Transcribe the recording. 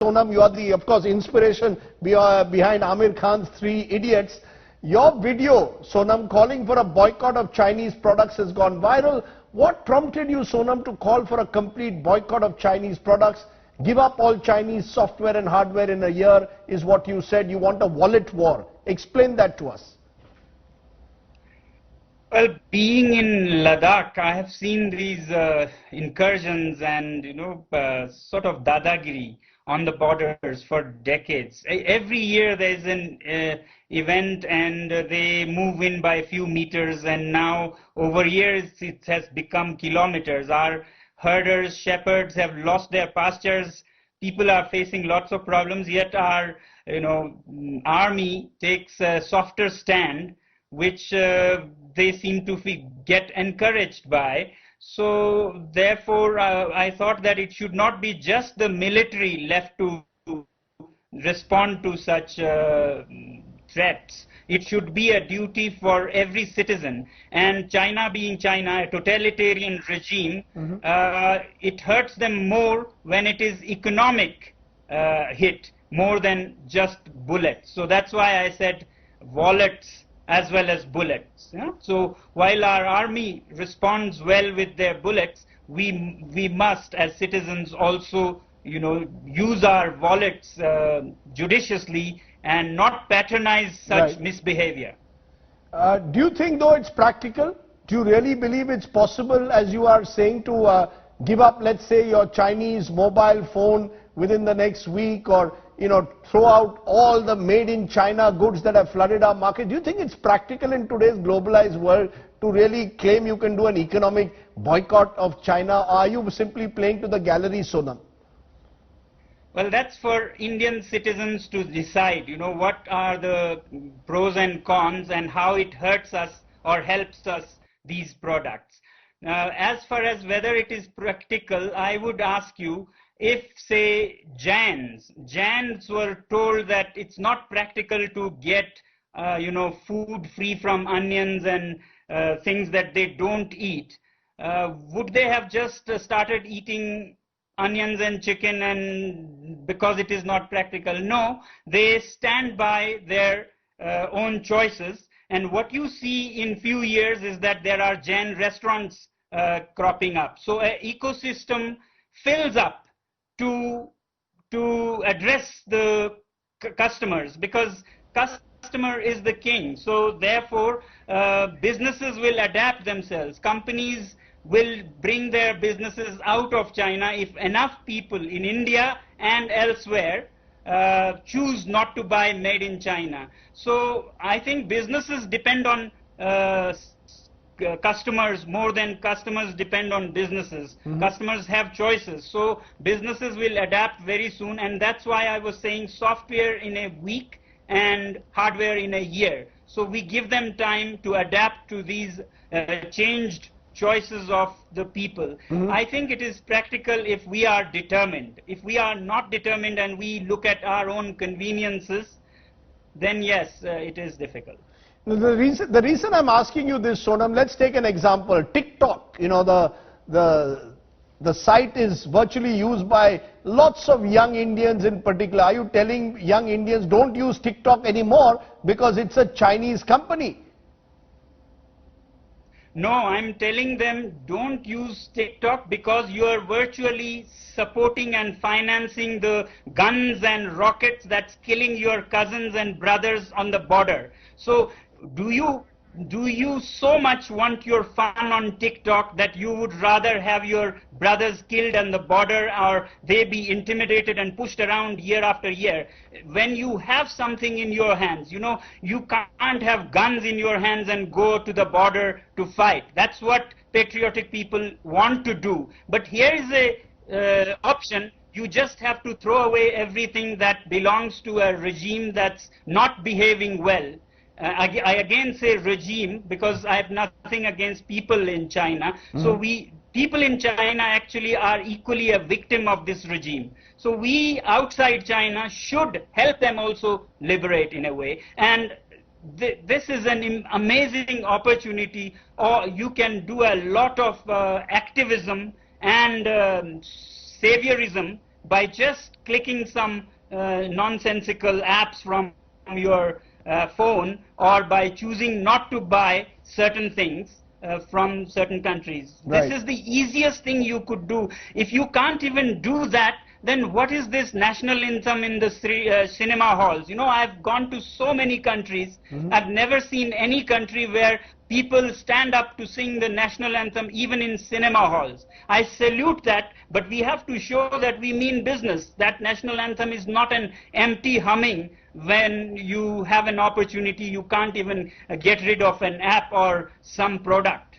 Sonam, you are the, of course, inspiration behind Amir Khan's Three Idiots. Your video, Sonam, calling for a boycott of Chinese products has gone viral. What prompted you, Sonam, to call for a complete boycott of Chinese products? Give up all Chinese software and hardware in a year is what you said. You want a wallet war. Explain that to us. Well, being in Ladakh, I have seen these incursions and, sort of dadagiri on the borders for decades. Every year there is an event and they move in by a few meters, and now over years it has become kilometers. Our herders, shepherds have lost their pastures. People are facing lots of problems, yet our army takes a softer stand, which they seem to get encouraged by. So therefore I thought that it should not be just the military left to respond to such threats. It should be a duty for every citizen. And China being China, a totalitarian regime, it hurts them more when it is economic hit more than just bullets. So that's why I said wallets as well as bullets. So while our army responds well with their bullets, we must as citizens also use our wallets judiciously and not patronize such misbehavior. Do you think though it's practical? Do you really believe it's possible, as you are saying, to give up, let's say, your Chinese mobile phone within the next week, or throw out all the made in China goods that have flooded our market? Do you think it's practical in today's globalized world to really claim you can do an economic boycott of China? Or are you simply playing to the gallery, Sonam? Well, that's for Indian citizens to decide, what are the pros and cons and how it hurts us or helps us, these products. As far as whether it is practical, I would ask you, if, say, Jains were told that it's not practical to get, food free from onions and things that they don't eat, would they have just started eating onions and chicken and because it is not practical? No, they stand by their own choices. And what you see in few years is that there are Jain restaurants cropping up. So an ecosystem fills up to address the customers, because customer is the king. So therefore businesses will adapt themselves. Companies will bring their businesses out of China if enough people in India and elsewhere choose not to buy made in China. So I think businesses depend on customers more than customers depend on businesses. Customers have choices, so businesses will adapt very soon, and that's why I was saying software in a week and hardware in a year. So we give them time to adapt to these changed choices of the people. I think it is practical if we are determined. If we are not determined and we look at our own conveniences, then yes, it is difficult. The reason I'm asking you this, Sonam, let's take an example. TikTok, the site is virtually used by lots of young Indians in particular. Are you telling young Indians don't use TikTok anymore because it's a Chinese company? No, I'm telling them don't use TikTok because you are virtually supporting and financing the guns and rockets that's killing your cousins and brothers on the border. So do you so much want your fun on TikTok that you would rather have your brothers killed on the border or they be intimidated and pushed around year after year? When you have something in your hands, you can't have guns in your hands and go to the border to fight. That's what patriotic people want to do. But here is a option. You just have to throw away everything that belongs to a regime that's not behaving well. I again say regime because I have nothing against people in China. So people in China actually are equally a victim of this regime. So we outside China should help them also liberate in a way. And this is an amazing opportunity. Or you can do a lot of activism and saviorism by just clicking some nonsensical apps from your phone, or by choosing not to buy certain things from certain countries. Right. This is the easiest thing you could do. If you can't even do that, then what is this national anthem in the cinema halls? You know, I've gone to so many countries. I've never seen any country where people stand up to sing the national anthem even in cinema halls. I salute that, but we have to show that we mean business. That national anthem is not an empty humming when you have an opportunity. You can't even get rid of an app or some product.